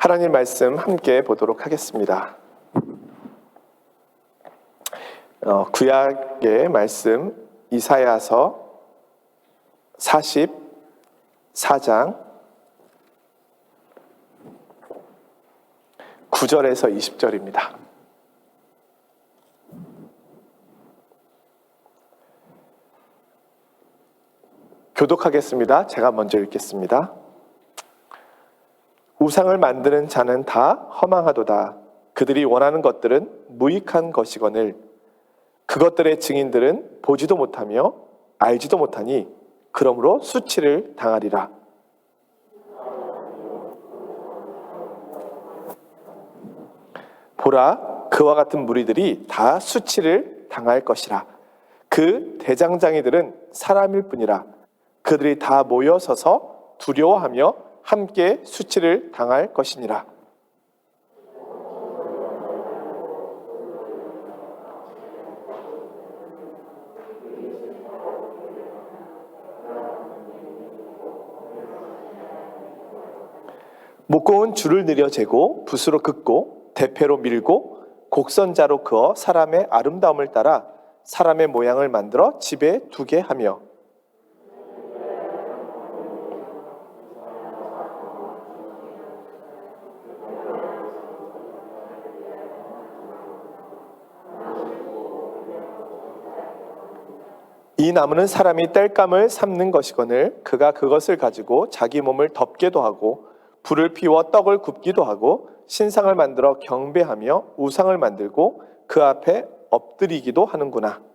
하나님 말씀 함께 보도록 하겠습니다. 구약의 말씀 이사야서 44장 9절에서 20절입니다. 교독하겠습니다. 제가 먼저 읽겠습니다. 우상을 만드는 자는 다 허망하도다. 그들이 원하는 것들은 무익한 것이거늘 그것들의 증인들은 보지도 못하며 알지도 못하니 그러므로 수치를 당하리라. 보라, 그와 같은 무리들이 다 수치를 당할 것이라. 그 대장장이들은 사람일 뿐이라. 그들이 다 모여서서 두려워하며 함께 수치를 당할 것이니라. 목공은 줄을 늘여 재고 붓으로 긋고 대패로 밀고 곡선자로 그어 사람의 아름다움을 따라 사람의 모양을 만들어 집에 두게 하며 이 나무는 사람이 땔감을 삶는 것이거늘 그가 그것을 가지고 자기 몸을 덮게도 하고 불을 피워 떡을 굽기도 하고 신상을 만들어 경배하며 우상을 만들고 그 앞에 엎드리기도 하는구나.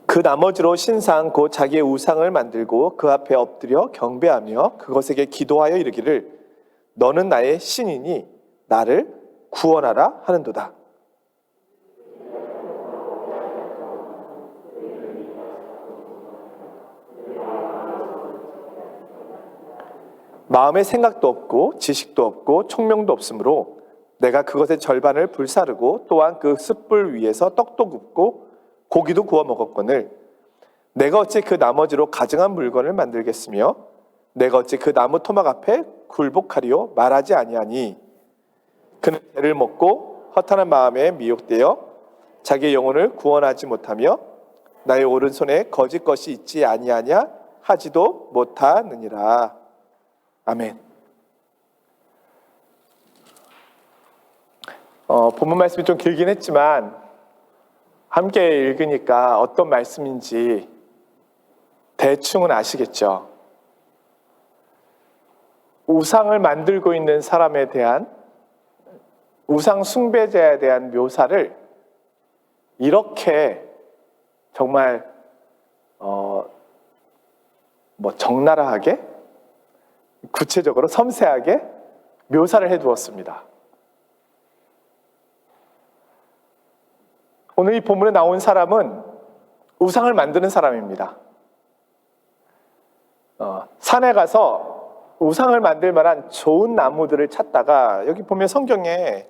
그 나머지로 신상 곧 자기의 우상을 만들고 그 앞에 엎드려 경배하며 그것에게 기도하여 이르기를 너는 나의 신이니 나를 구원하라 하는도다. 마음에 생각도 없고 지식도 없고 총명도 없으므로 내가 그것의 절반을 불사르고 또한 그 숯불 위에서 떡도 굽고 고기도 구워 먹었거늘 내가 어찌 그 나머지로 가증한 물건을 만들겠으며 내가 어찌 그 나무 토막 앞에 굴복하리요 말하지 아니하니 그는 배를 먹고 허탄한 마음에 미혹되어 자기의 영혼을 구원하지 못하며 나의 오른손에 거짓 것이 있지 아니하냐 하지도 못하느니라. 아멘. 본문 말씀이 좀 길긴 했지만 함께 읽으니까 어떤 말씀인지 대충은 아시겠죠? 우상을 만들고 있는 사람에 대한 우상 숭배자에 대한 묘사를 이렇게 정말 적나라하게 구체적으로 섬세하게 묘사를 해두었습니다. 오늘 이 본문에 나온 사람은 우상을 만드는 사람입니다. 산에 가서 우상을 만들 만한 좋은 나무들을 찾다가 여기 보면 성경에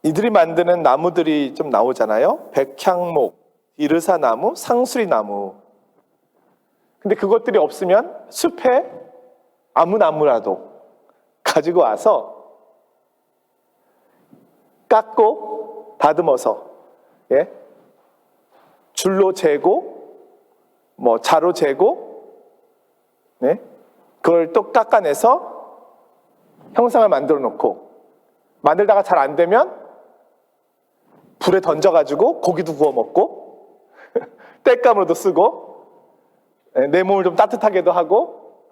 이들이 만드는 나무들이 좀 나오잖아요. 백향목, 이르사나무, 상수리나무. 근데 그것들이 없으면 숲에 아무 나무라도 가지고 와서 깎고 다듬어서 줄로 재고 자로 재고 그걸 또 깎아내서 형상을 만들어 놓고 만들다가 잘 안 되면 불에 던져가지고 고기도 구워 먹고 땔감으로도 쓰고 내 몸을 좀 따뜻하게도 하고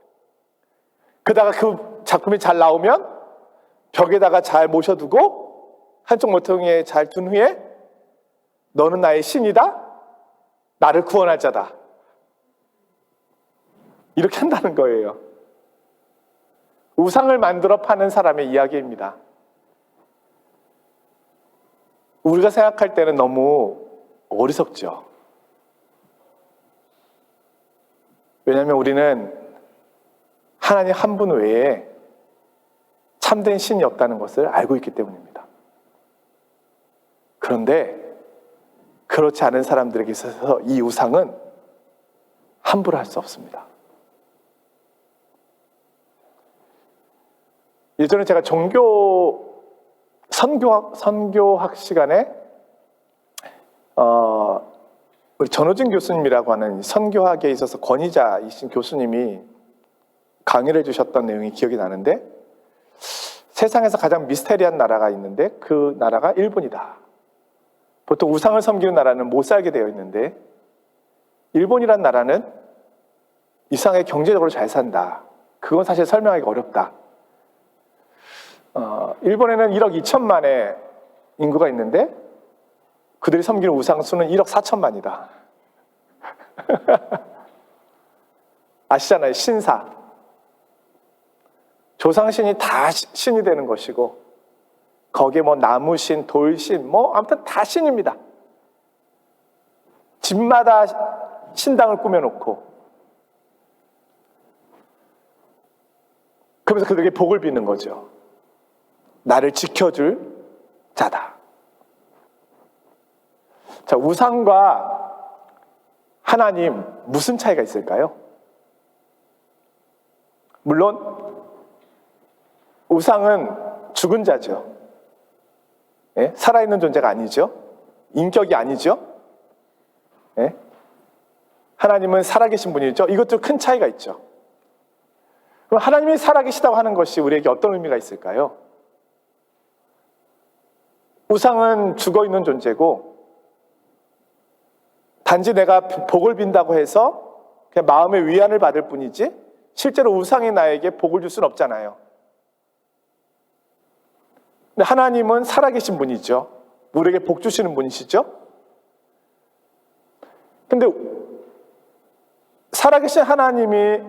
그러다가 그 작품이 잘 나오면 벽에다가 잘 모셔두고 한쪽 모퉁이에 잘 둔 후에 너는 나의 신이다. 나를 구원할 자다. 이렇게 한다는 거예요. 우상을 만들어 파는 사람의 이야기입니다. 우리가 생각할 때는 너무 어리석죠. 왜냐하면 우리는 하나님 한 분 외에 참된 신이 없다는 것을 알고 있기 때문입니다. 그런데 그렇지 않은 사람들에게 있어서 이 우상은 함부로 할 수 없습니다. 예전에 제가 선교학 시간에 우리 전호진 교수님이라고 하는 선교학에 있어서 권위자이신 교수님이 강의를 해주셨던 내용이 기억이 나는데, 세상에서 가장 미스테리한 나라가 있는데 그 나라가 일본이다. 보통 우상을 섬기는 나라는 못 살게 되어 있는데 일본이란 나라는 이상하게 경제적으로 잘 산다. 그건 사실 설명하기가 어렵다. 일본에는 1억 2천만의 인구가 있는데 그들이 섬기는 우상 수는 1억 4천만이다. 아시잖아요. 신사. 조상신이 다 신이 되는 것이고, 거기에 뭐 나무신, 돌신, 뭐 아무튼 다 신입니다. 집마다 신당을 꾸며놓고, 그러면서 그들에게 복을 비는 거죠. 나를 지켜줄 자다. 자, 우상과 하나님 무슨 차이가 있을까요? 물론 우상은 죽은 자죠. 예? 살아있는 존재가 아니죠. 인격이 아니죠. 예? 하나님은 살아계신 분이죠. 이것도 큰 차이가 있죠. 그럼 하나님이 살아계시다고 하는 것이 우리에게 어떤 의미가 있을까요? 우상은 죽어있는 존재고, 단지 내가 복을 빈다고 해서 그냥 마음의 위안을 받을 뿐이지 실제로 우상이 나에게 복을 줄 수는 없잖아요. 근데 하나님은 살아계신 분이죠. 우리에게 복 주시는 분이시죠. 근데 살아계신 하나님이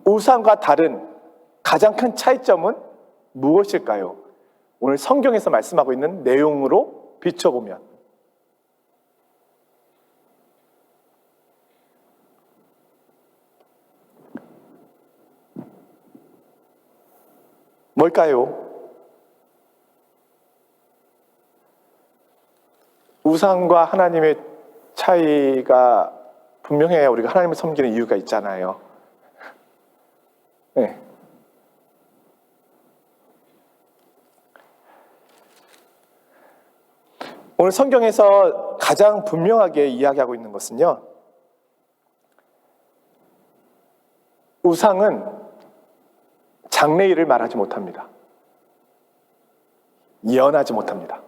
우상과 다른 가장 큰 차이점은 무엇일까요? 오늘 성경에서 말씀하고 있는 내용으로 비춰보면 뭘까요? 우상과 하나님의 차이가 분명해야 우리가 하나님을 섬기는 이유가 있잖아요. 네. 오늘 성경에서 가장 분명하게 이야기하고 있는 것은요, 우상은 장래일을 말하지 못합니다. 예언하지 못합니다.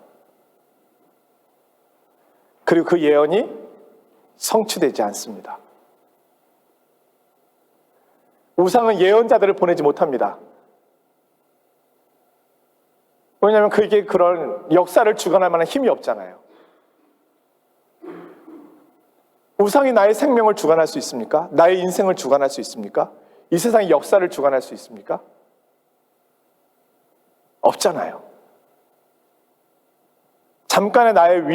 그리고 그 예언이 성취되지 않습니다. 우상은 예언자들을 보내지 못합니다. 왜냐하면 그게 그런 역사를 주관할 만한 힘이 없잖아요. 우상이 나의 생명을 주관할 수 있습니까? 나의 인생을 주관할 수 있습니까? 이 세상의 역사를 주관할 수 있습니까? 없잖아요. 잠깐의 나의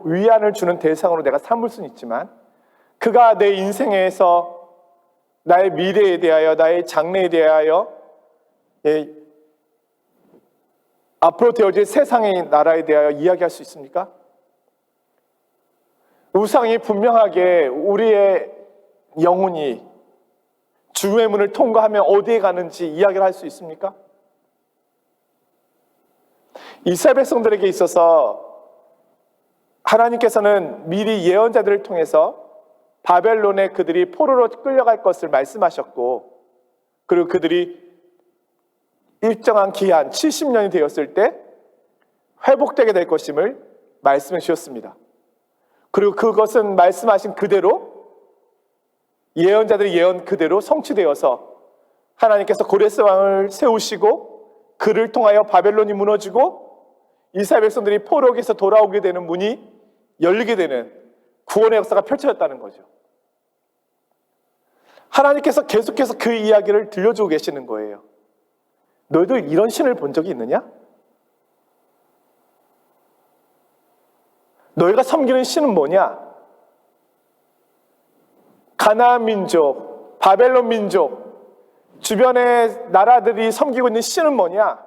위안을 주는 대상으로 내가 삼을 수는 있지만, 그가 내 인생에서 나의 미래에 대하여, 나의 장래에 대하여, 앞으로 되어질 세상의 나라에 대하여 이야기할 수 있습니까? 우상이 분명하게 우리의 영혼이 죽음의 문을 통과하면 어디에 가는지 이야기를 할 수 있습니까? 이스라엘 백성들에게 있어서 하나님께서는 미리 예언자들을 통해서 바벨론에 그들이 포로로 끌려갈 것을 말씀하셨고, 그리고 그들이 일정한 기한 70년이 되었을 때 회복되게 될 것임을 말씀해 주셨습니다. 그리고 그것은 말씀하신 그대로, 예언자들의 예언 그대로 성취되어서 하나님께서 고레스 왕을 세우시고 그를 통하여 바벨론이 무너지고 이스라엘 백성들이 포로에서 돌아오게 되는 문이 열리게 되는 구원의 역사가 펼쳐졌다는 거죠. 하나님께서 계속해서 그 이야기를 들려주고 계시는 거예요. 너희들 이런 신을 본 적이 있느냐? 너희가 섬기는 신은 뭐냐? 가나안 민족, 바벨론 민족, 주변의 나라들이 섬기고 있는 신은 뭐냐?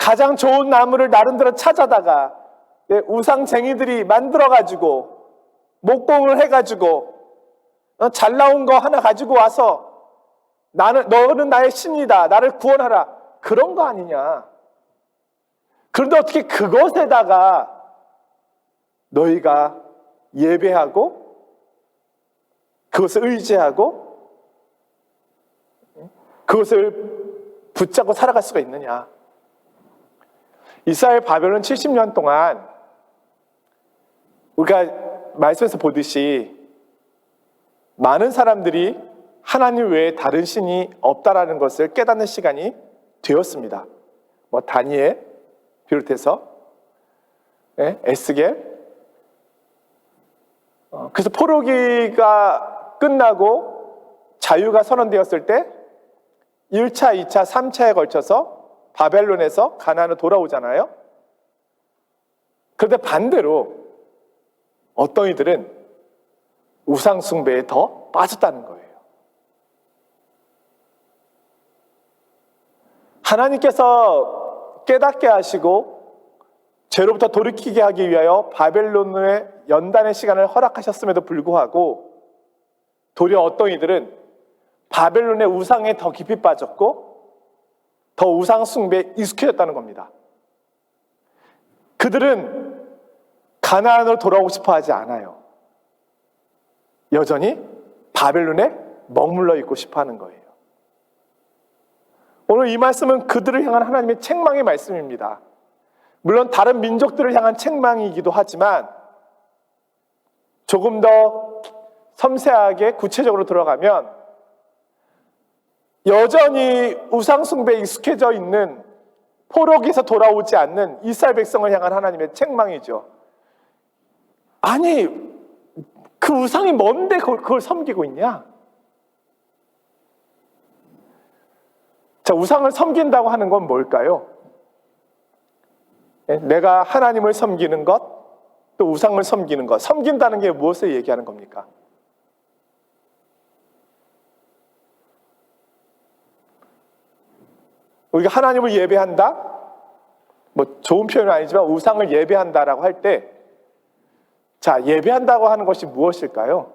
가장 좋은 나무를 나름대로 찾아다가 우상쟁이들이 만들어가지고 목공을 해가지고 잘 나온 거 하나 가지고 와서 너는 나의 신이다, 나를 구원하라, 그런 거 아니냐. 그런데 어떻게 그것에다가 너희가 예배하고 그것을 의지하고 그것을 붙잡고 살아갈 수가 있느냐. 이스라엘 바벨론 70년 동안 우리가 말씀에서 보듯이 많은 사람들이 하나님 외에 다른 신이 없다라는 것을 깨닫는 시간이 되었습니다. 다니엘 비롯해서 에스겔. 그래서 포로기가 끝나고 자유가 선언되었을 때 1차, 2차, 3차에 걸쳐서 바벨론에서 가나안으로 돌아오잖아요. 그런데 반대로 어떤 이들은 우상 숭배에 더 빠졌다는 거예요. 하나님께서 깨닫게 하시고 죄로부터 돌이키게 하기 위하여 바벨론의 연단의 시간을 허락하셨음에도 불구하고 도리어 어떤 이들은 바벨론의 우상에 더 깊이 빠졌고 더 우상 숭배에 익숙해졌다는 겁니다. 그들은 가나안으로 돌아오고 싶어 하지 않아요. 여전히 바벨론에 머물러 있고 싶어 하는 거예요. 오늘 이 말씀은 그들을 향한 하나님의 책망의 말씀입니다. 물론 다른 민족들을 향한 책망이기도 하지만 조금 더 섬세하게 구체적으로 들어가면 여전히 우상 숭배에 익숙해져 있는 포로기에서 돌아오지 않는 이스라엘 백성을 향한 하나님의 책망이죠. 아니, 그 우상이 뭔데 그걸 섬기고 있냐? 자, 우상을 섬긴다고 하는 건 뭘까요? 내가 하나님을 섬기는 것, 또 우상을 섬기는 것. 섬긴다는 게 무엇을 얘기하는 겁니까? 우리가 하나님을 예배한다? 좋은 표현은 아니지만 우상을 예배한다라고 할 때, 자, 예배한다고 하는 것이 무엇일까요?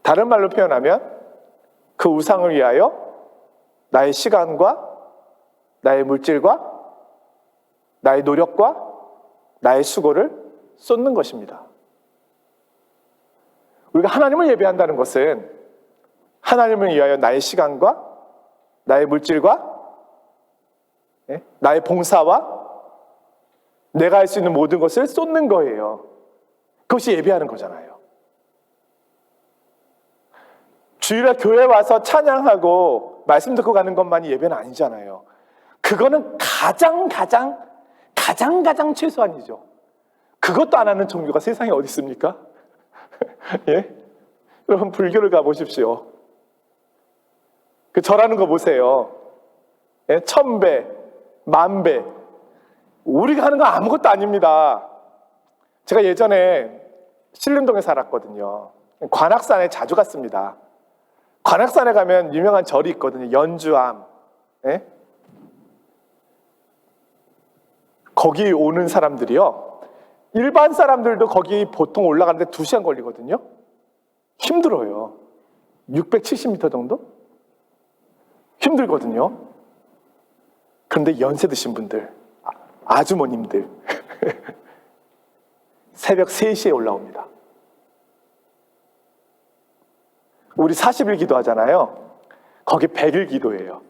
다른 말로 표현하면 그 우상을 위하여 나의 시간과 나의 물질과 나의 노력과 나의 수고를 쏟는 것입니다. 우리가 하나님을 예배한다는 것은 하나님을 위하여 나의 시간과 나의 물질과 나의 봉사와 내가 할 수 있는 모든 것을 쏟는 거예요. 그것이 예배하는 거잖아요. 주일에 교회 와서 찬양하고 말씀 듣고 가는 것만이 예배는 아니잖아요. 그거는 가장 최소한이죠. 그것도 안 하는 종교가 세상에 어디 있습니까? 예? 여러분 불교를 가보십시오. 그 절하는 거 보세요. 예? 1000배, 10,000배. 우리가 하는 거 아무것도 아닙니다. 제가 예전에 신림동에 살았거든요. 관악산에 자주 갔습니다. 관악산에 가면 유명한 절이 있거든요. 연주암. 예? 거기 오는 사람들이요, 일반 사람들도 거기 보통 올라가는데 2시간 걸리거든요. 힘들어요. 670m 정도? 힘들거든요. 그런데 연세 드신 분들, 아주머님들 새벽 3시에 올라옵니다. 우리 40일 기도하잖아요. 거기 100일 기도예요.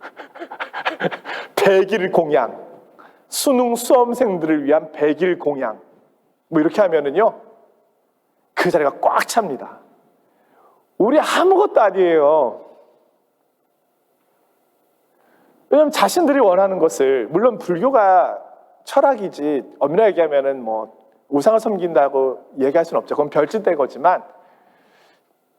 100일 공양. 수능 수험생들을 위한 100일 공양. 이렇게 하면은요, 그 자리가 꽉 찹니다. 우리 아무것도 아니에요. 왜냐하면 자신들이 원하는 것을, 물론 불교가 철학이지 엄밀하게 얘기하면은 우상을 섬긴다고 얘기할 수는 없죠. 그건 별짓된 거지만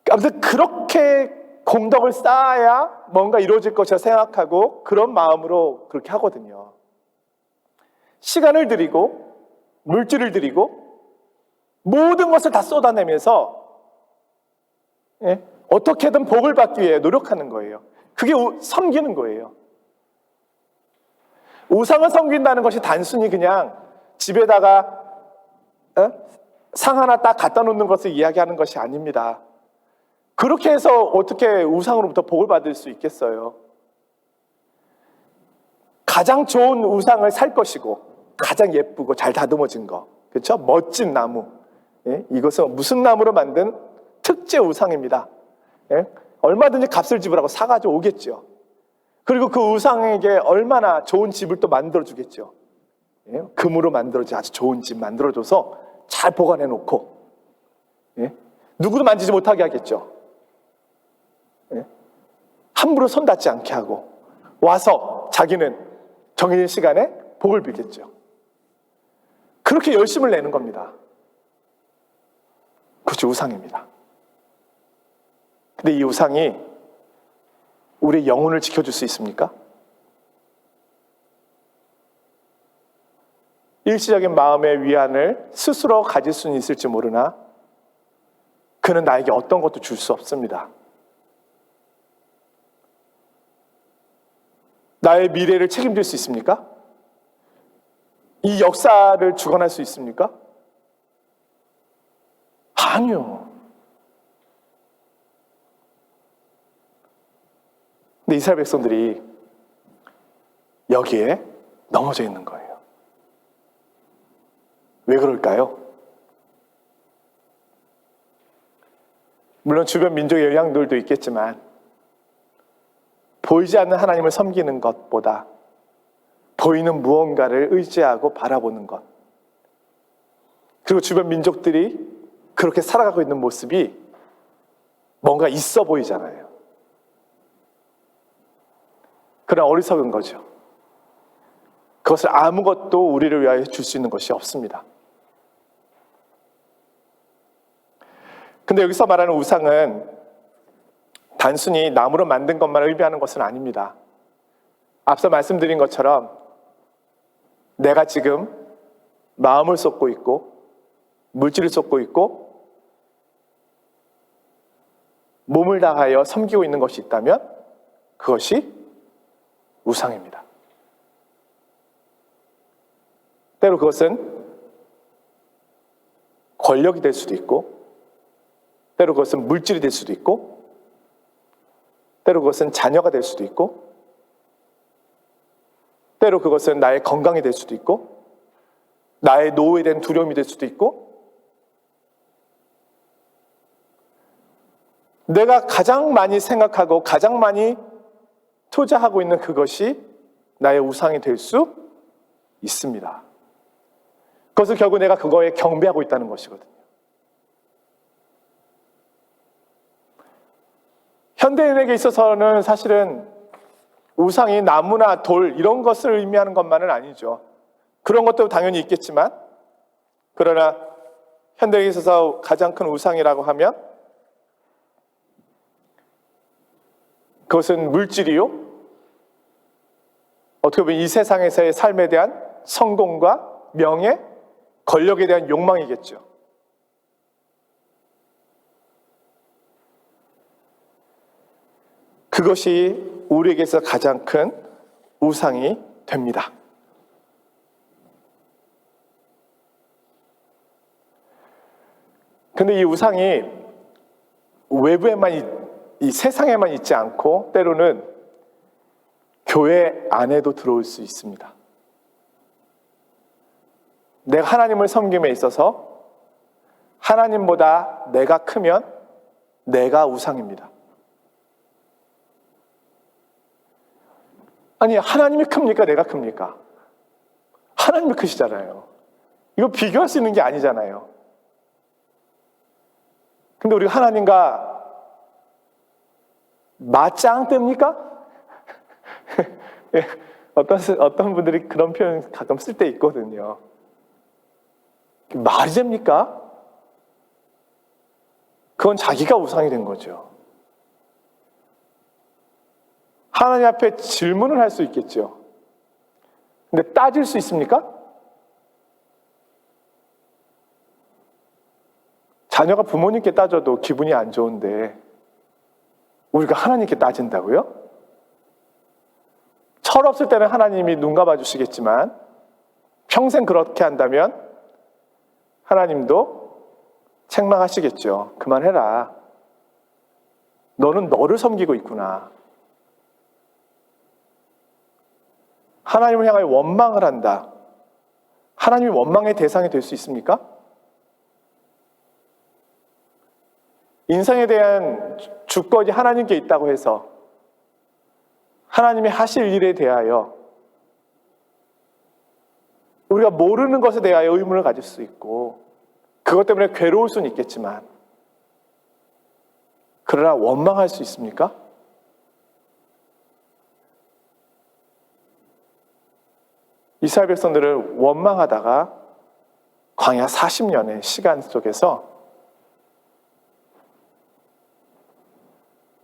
아무튼 그렇게 공덕을 쌓아야 뭔가 이루어질 것이라 생각하고 그런 마음으로 그렇게 하거든요. 시간을 들이고 물질을 들이고 모든 것을 다 쏟아내면서 어떻게든 복을 받기 위해 노력하는 거예요. 그게 섬기는 거예요. 우상을 섬긴다는 것이 단순히 그냥 집에다가 상 하나 딱 갖다 놓는 것을 이야기하는 것이 아닙니다. 그렇게 해서 어떻게 우상으로부터 복을 받을 수 있겠어요? 가장 좋은 우상을 살 것이고 가장 예쁘고 잘 다듬어진 거, 그렇죠? 멋진 나무. 예? 이것은 무슨 나무로 만든 특제 우상입니다. 예? 얼마든지 값을 지불하고 사가지고 오겠죠. 그리고 그 우상에게 얼마나 좋은 집을 또 만들어주겠죠. 예? 금으로 만들어진 아주 좋은 집 만들어줘서 잘 보관해 놓고, 예? 누구도 만지지 못하게 하겠죠. 예? 함부로 손 닿지 않게 하고 와서 자기는 정해진 시간에 복을 빌겠죠. 그렇게 열심을 내는 겁니다. 그것이 우상입니다. 근데 이 우상이 우리의 영혼을 지켜줄 수 있습니까? 일시적인 마음의 위안을 스스로 가질 수는 있을지 모르나 그는 나에게 어떤 것도 줄 수 없습니다. 나의 미래를 책임질 수 있습니까? 이 역사를 주관할 수 있습니까? 아니요. 근데 이스라엘 백성들이 여기에 넘어져 있는 거예요. 왜 그럴까요? 물론 주변 민족의 영향들도 있겠지만 보이지 않는 하나님을 섬기는 것보다 보이는 무언가를 의지하고 바라보는 것, 그리고 주변 민족들이 그렇게 살아가고 있는 모습이 뭔가 있어 보이잖아요. 그러나 어리석은 거죠. 그것을 아무것도 우리를 위하여 줄 수 있는 것이 없습니다. 근데 여기서 말하는 우상은 단순히 나무로 만든 것만 의미하는 것은 아닙니다. 앞서 말씀드린 것처럼 내가 지금 마음을 쏟고 있고 물질을 쏟고 있고 몸을 다하여 섬기고 있는 것이 있다면 그것이 우상입니다. 때로 그것은 권력이 될 수도 있고, 때로 그것은 물질이 될 수도 있고, 때로 그것은 자녀가 될 수도 있고, 때로 그것은 나의 건강이 될 수도 있고, 나의 노후에 대한 두려움이 될 수도 있고, 내가 가장 많이 생각하고 가장 많이 투자하고 있는 그것이 나의 우상이 될 수 있습니다. 그것을 결국 내가 그거에 경배하고 있다는 것이거든요. 현대인에게 있어서는 사실은 우상이 나무나 돌 이런 것을 의미하는 것만은 아니죠. 그런 것도 당연히 있겠지만, 그러나 현대인에게 있어서 가장 큰 우상이라고 하면 그것은 물질이요, 어떻게 보면 이 세상에서의 삶에 대한 성공과 명예, 권력에 대한 욕망이겠죠. 그것이 우리에게서 가장 큰 우상이 됩니다. 근데 이 우상이 외부에만, 이 세상에만 있지 않고 때로는 교회 안에도 들어올 수 있습니다. 내가 하나님을 섬김에 있어서 하나님보다 내가 크면 내가 우상입니다. 아니, 하나님이 큽니까? 내가 큽니까? 하나님이 크시잖아요. 이거 비교할 수 있는 게 아니잖아요. 근데 우리가 하나님과 맞짱 뜹니까? 어떤 분들이 그런 표현 가끔 쓸 때 있거든요. 말이 됩니까? 그건 자기가 우상이 된 거죠. 하나님 앞에 질문을 할 수 있겠죠. 근데 따질 수 있습니까? 자녀가 부모님께 따져도 기분이 안 좋은데 우리가 하나님께 따진다고요? 철없을 때는 하나님이 눈 감아 주시겠지만 평생 그렇게 한다면 하나님도 책망하시겠죠. 그만해라. 너는 너를 섬기고 있구나. 하나님을 향하여 원망을 한다. 하나님이 원망의 대상이 될 수 있습니까? 인생에 대한 주권이 하나님께 있다고 해서 하나님이 하실 일에 대하여 우리가 모르는 것에 대하여 의문을 가질 수 있고 그것 때문에 괴로울 수는 있겠지만 그러나 원망할 수 있습니까? 이스라엘 백성들은 원망하다가 광야 40년의 시간 속에서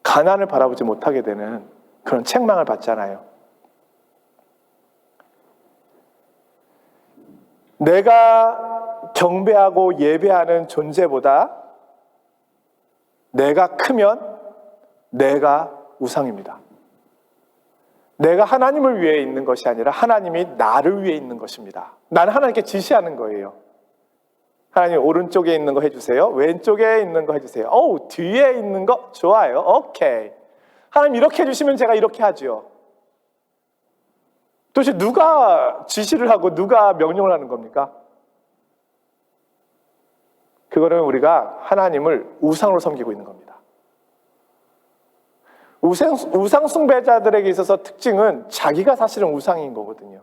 가나안을 바라보지 못하게 되는 그런 책망을 받잖아요. 내가 경배하고 예배하는 존재보다 내가 크면 내가 우상입니다. 내가 하나님을 위해 있는 것이 아니라 하나님이 나를 위해 있는 것입니다. 나는 하나님께 지시하는 거예요. 하나님 오른쪽에 있는 거 해주세요. 왼쪽에 있는 거 해주세요. 뒤에 있는 거 좋아요. 오케이. 하나님 이렇게 해주시면 제가 이렇게 하죠. 도대체 누가 지시를 하고 누가 명령을 하는 겁니까? 그거는 우리가 하나님을 우상으로 섬기고 있는 겁니다. 우상 숭배자들에게 있어서 특징은 자기가 사실은 우상인 거거든요.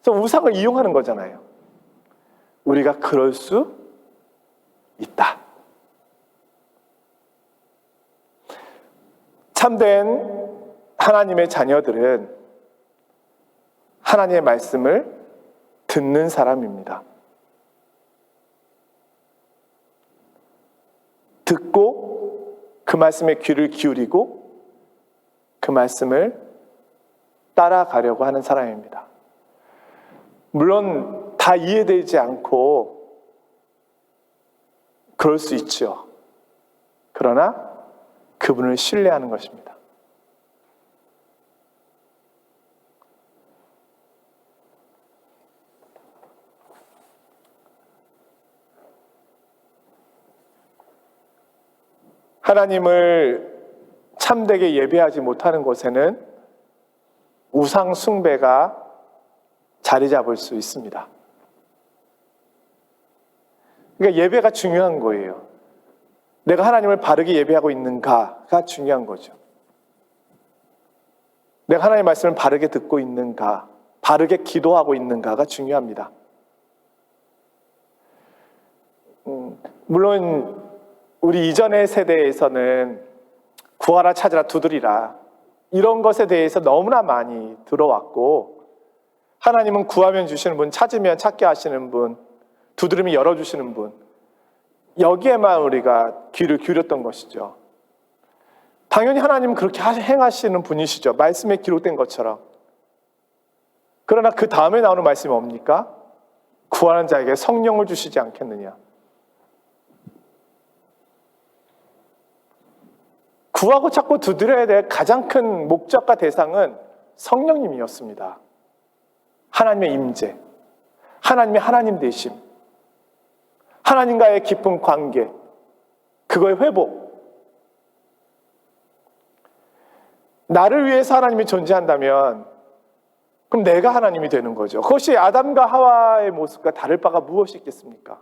그래서 우상을 이용하는 거잖아요. 우리가 그럴 수 있다. 참된 하나님의 자녀들은 하나님의 말씀을 듣는 사람입니다. 듣고 그 말씀에 귀를 기울이고 그 말씀을 따라가려고 하는 사람입니다. 물론 다 이해되지 않고 그럴 수 있죠. 그러나 그분을 신뢰하는 것입니다. 하나님을 참되게 예배하지 못하는 곳에는 우상 숭배가 자리 잡을 수 있습니다. 그러니까 예배가 중요한 거예요. 내가 하나님을 바르게 예배하고 있는가가 중요한 거죠. 내가 하나님의 말씀을 바르게 듣고 있는가, 바르게 기도하고 있는가가 중요합니다. 물론 우리 이전의 세대에서는 구하라 찾으라 두드리라 이런 것에 대해서 너무나 많이 들어왔고 하나님은 구하면 주시는 분, 찾으면 찾게 하시는 분, 두드리면 열어주시는 분 여기에만 우리가 귀를 기울였던 것이죠. 당연히 하나님은 그렇게 행하시는 분이시죠. 말씀에 기록된 것처럼. 그러나 그 다음에 나오는 말씀이 뭡니까? 구하는 자에게 성령을 주시지 않겠느냐. 구하고 찾고 두드려야 될 가장 큰 목적과 대상은 성령님이었습니다. 하나님의 임재, 하나님의 하나님 되심, 하나님과의 깊은 관계, 그거의 회복. 나를 위해서 하나님이 존재한다면 그럼 내가 하나님이 되는 거죠. 그것이 아담과 하와의 모습과 다를 바가 무엇이 있겠습니까?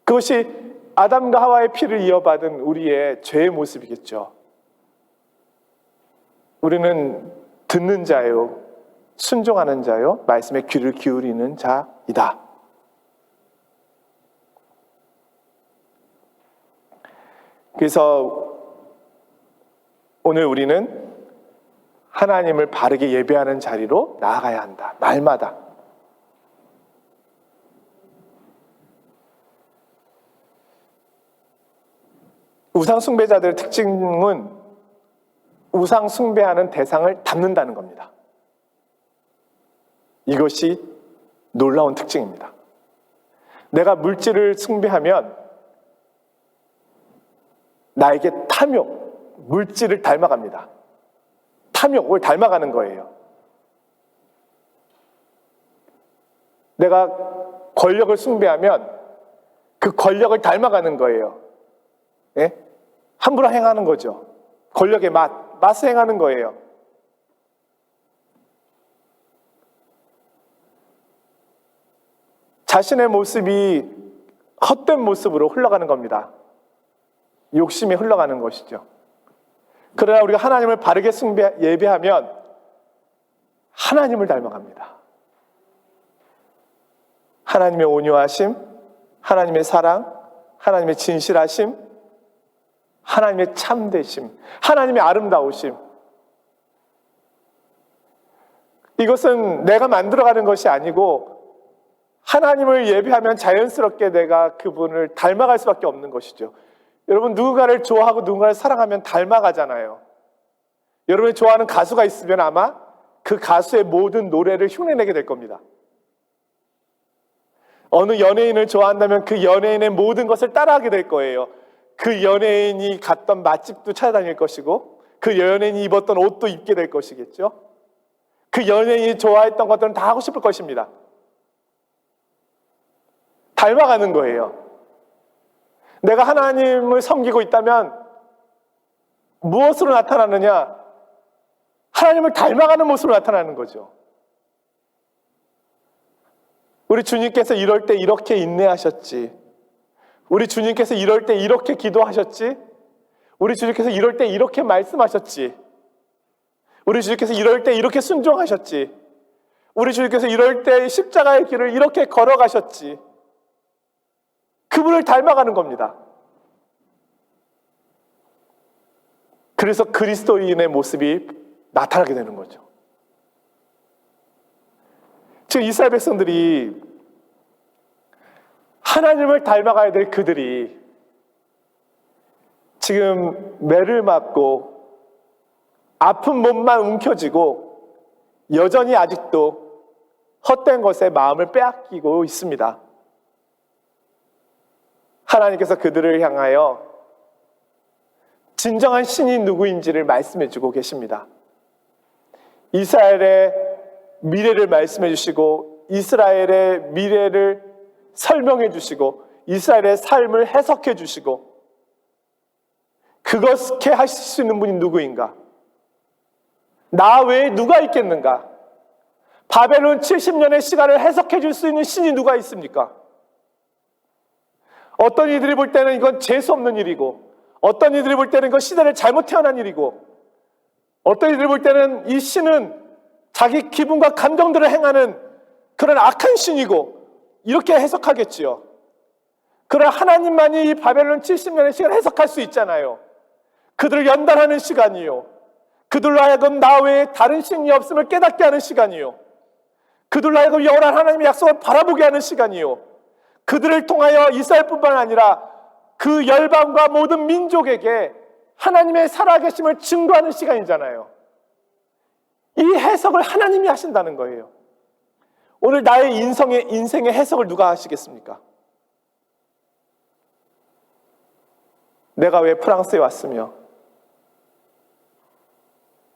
그것이 아담과 하와의 피를 이어받은 우리의 죄의 모습이겠죠. 우리는 듣는 자요, 순종하는 자요, 말씀에 귀를 기울이는 자이다. 그래서 오늘 우리는 하나님을 바르게 예배하는 자리로 나아가야 한다. 날마다. 우상 숭배자들의 특징은 우상 숭배하는 대상을 닮는다는 겁니다. 이것이 놀라운 특징입니다. 내가 물질을 숭배하면 나에게 탐욕, 물질을 닮아갑니다. 탐욕을 닮아가는 거예요. 내가 권력을 숭배하면 그 권력을 닮아가는 거예요. 예? 함부로 행하는 거죠. 권력의 맛을 행하는 거예요. 자신의 모습이 헛된 모습으로 흘러가는 겁니다. 욕심이 흘러가는 것이죠. 그러나 우리가 하나님을 바르게 예배하면 하나님을 닮아갑니다. 하나님의 온유하심, 하나님의 사랑, 하나님의 진실하심, 하나님의 참되심, 하나님의 아름다우심. 이것은 내가 만들어가는 것이 아니고 하나님을 예배하면 자연스럽게 내가 그분을 닮아갈 수밖에 없는 것이죠. 여러분, 누군가를 좋아하고 누군가를 사랑하면 닮아가잖아요. 여러분이 좋아하는 가수가 있으면 아마 그 가수의 모든 노래를 흉내내게 될 겁니다. 어느 연예인을 좋아한다면 그 연예인의 모든 것을 따라하게 될 거예요. 그 연예인이 갔던 맛집도 찾아다닐 것이고 그 연예인이 입었던 옷도 입게 될 것이겠죠. 그 연예인이 좋아했던 것들은 다 하고 싶을 것입니다. 닮아가는 거예요. 내가 하나님을 섬기고 있다면 무엇으로 나타나느냐? 하나님을 닮아가는 모습으로 나타나는 거죠. 우리 주님께서 이럴 때 이렇게 인내하셨지. 우리 주님께서 이럴 때 이렇게 기도하셨지. 우리 주님께서 이럴 때 이렇게 말씀하셨지. 우리 주님께서 이럴 때 이렇게 순종하셨지. 우리 주님께서 이럴 때 십자가의 길을 이렇게 걸어가셨지. 그분을 닮아가는 겁니다. 그래서 그리스도인의 모습이 나타나게 되는 거죠. 지금 이스라엘 백성들이 하나님을 닮아가야 될 그들이 지금 매를 맞고 아픈 몸만 움켜쥐고 여전히 아직도 헛된 것에 마음을 빼앗기고 있습니다. 하나님께서 그들을 향하여 진정한 신이 누구인지를 말씀해 주고 계십니다. 이스라엘의 미래를 말씀해 주시고 이스라엘의 미래를 설명해 주시고 이스라엘의 삶을 해석해 주시고 그것게 하실 수 있는 분이 누구인가? 나 외에 누가 있겠는가? 바벨론 70년의 시간을 해석해 줄 수 있는 신이 누가 있습니까? 어떤 이들이 볼 때는 이건 재수 없는 일이고 어떤 이들이 볼 때는 이건 시대를 잘못 태어난 일이고 어떤 이들이 볼 때는 이 신은 자기 기분과 감정들을 행하는 그런 악한 신이고 이렇게 해석하겠지요. 그러나 하나님만이 이 바벨론 70년의 시간을 해석할 수 있잖아요. 그들을 연단하는 시간이요. 그들로 하여금 나 외에 다른 신이 없음을 깨닫게 하는 시간이요. 그들로 하여금 영원한 하나님의 약속을 바라보게 하는 시간이요. 그들을 통하여 이스라엘뿐만 아니라 그 열방과 모든 민족에게 하나님의 살아계심을 증거하는 시간이잖아요. 이 해석을 하나님이 하신다는 거예요. 오늘 나의 인생의 해석을 누가 하시겠습니까? 내가 왜 프랑스에 왔으며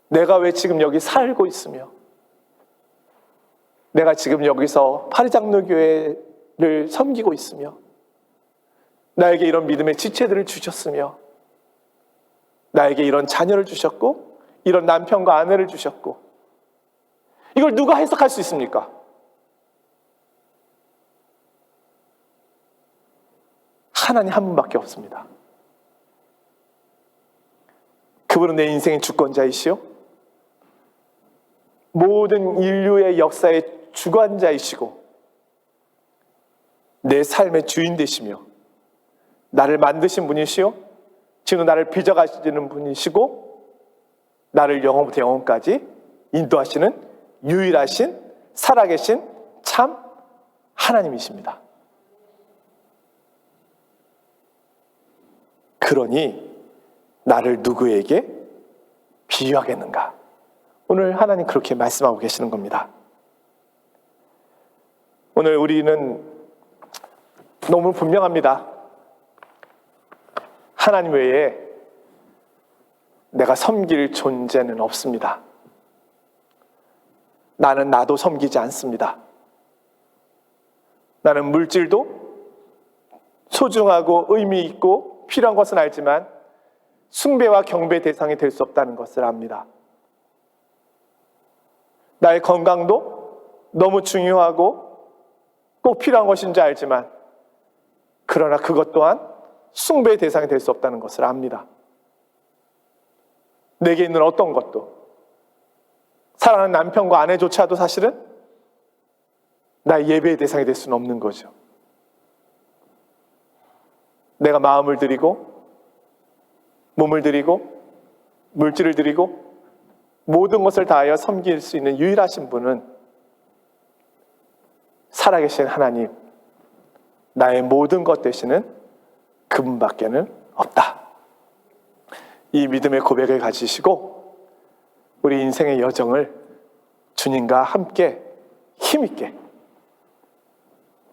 내가 왜 지금 여기 살고 있으며 내가 지금 여기서 파리장로교회를 섬기고 있으며 나에게 이런 믿음의 지체들을 주셨으며 나에게 이런 자녀를 주셨고 이런 남편과 아내를 주셨고 이걸 누가 해석할 수 있습니까? 하나님 한 분밖에 없습니다. 그분은 내 인생의 주권자이시오 모든 인류의 역사의 주관자이시고 내 삶의 주인 되시며 나를 만드신 분이시오 지금 나를 빚어가시는 분이시고 나를 영원부터 영원까지 인도하시는 유일하신 살아계신 참 하나님이십니다. 그러니 나를 누구에게 비유하겠는가? 오늘 하나님 그렇게 말씀하고 계시는 겁니다. 오늘 우리는 너무 분명합니다. 하나님 외에 내가 섬길 존재는 없습니다. 나는 나도 섬기지 않습니다. 나는 물질도 소중하고 의미 있고 필요한 것은 알지만 숭배와 경배 대상이 될 수 없다는 것을 압니다. 나의 건강도 너무 중요하고 꼭 필요한 것인 줄 알지만 그러나 그것 또한 숭배의 대상이 될 수 없다는 것을 압니다. 내게 있는 어떤 것도, 사랑하는 남편과 아내조차도 사실은 나의 예배의 대상이 될 수는 없는 거죠. 내가 마음을 드리고 몸을 드리고 물질을 드리고 모든 것을 다하여 섬길 수 있는 유일하신 분은 살아계신 하나님, 나의 모든 것 되시는 그분밖에는 없다. 이 믿음의 고백을 가지시고 우리 인생의 여정을 주님과 함께 힘있게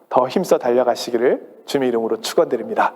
더 힘써 달려가시기를 주님의 이름으로 축원드립니다.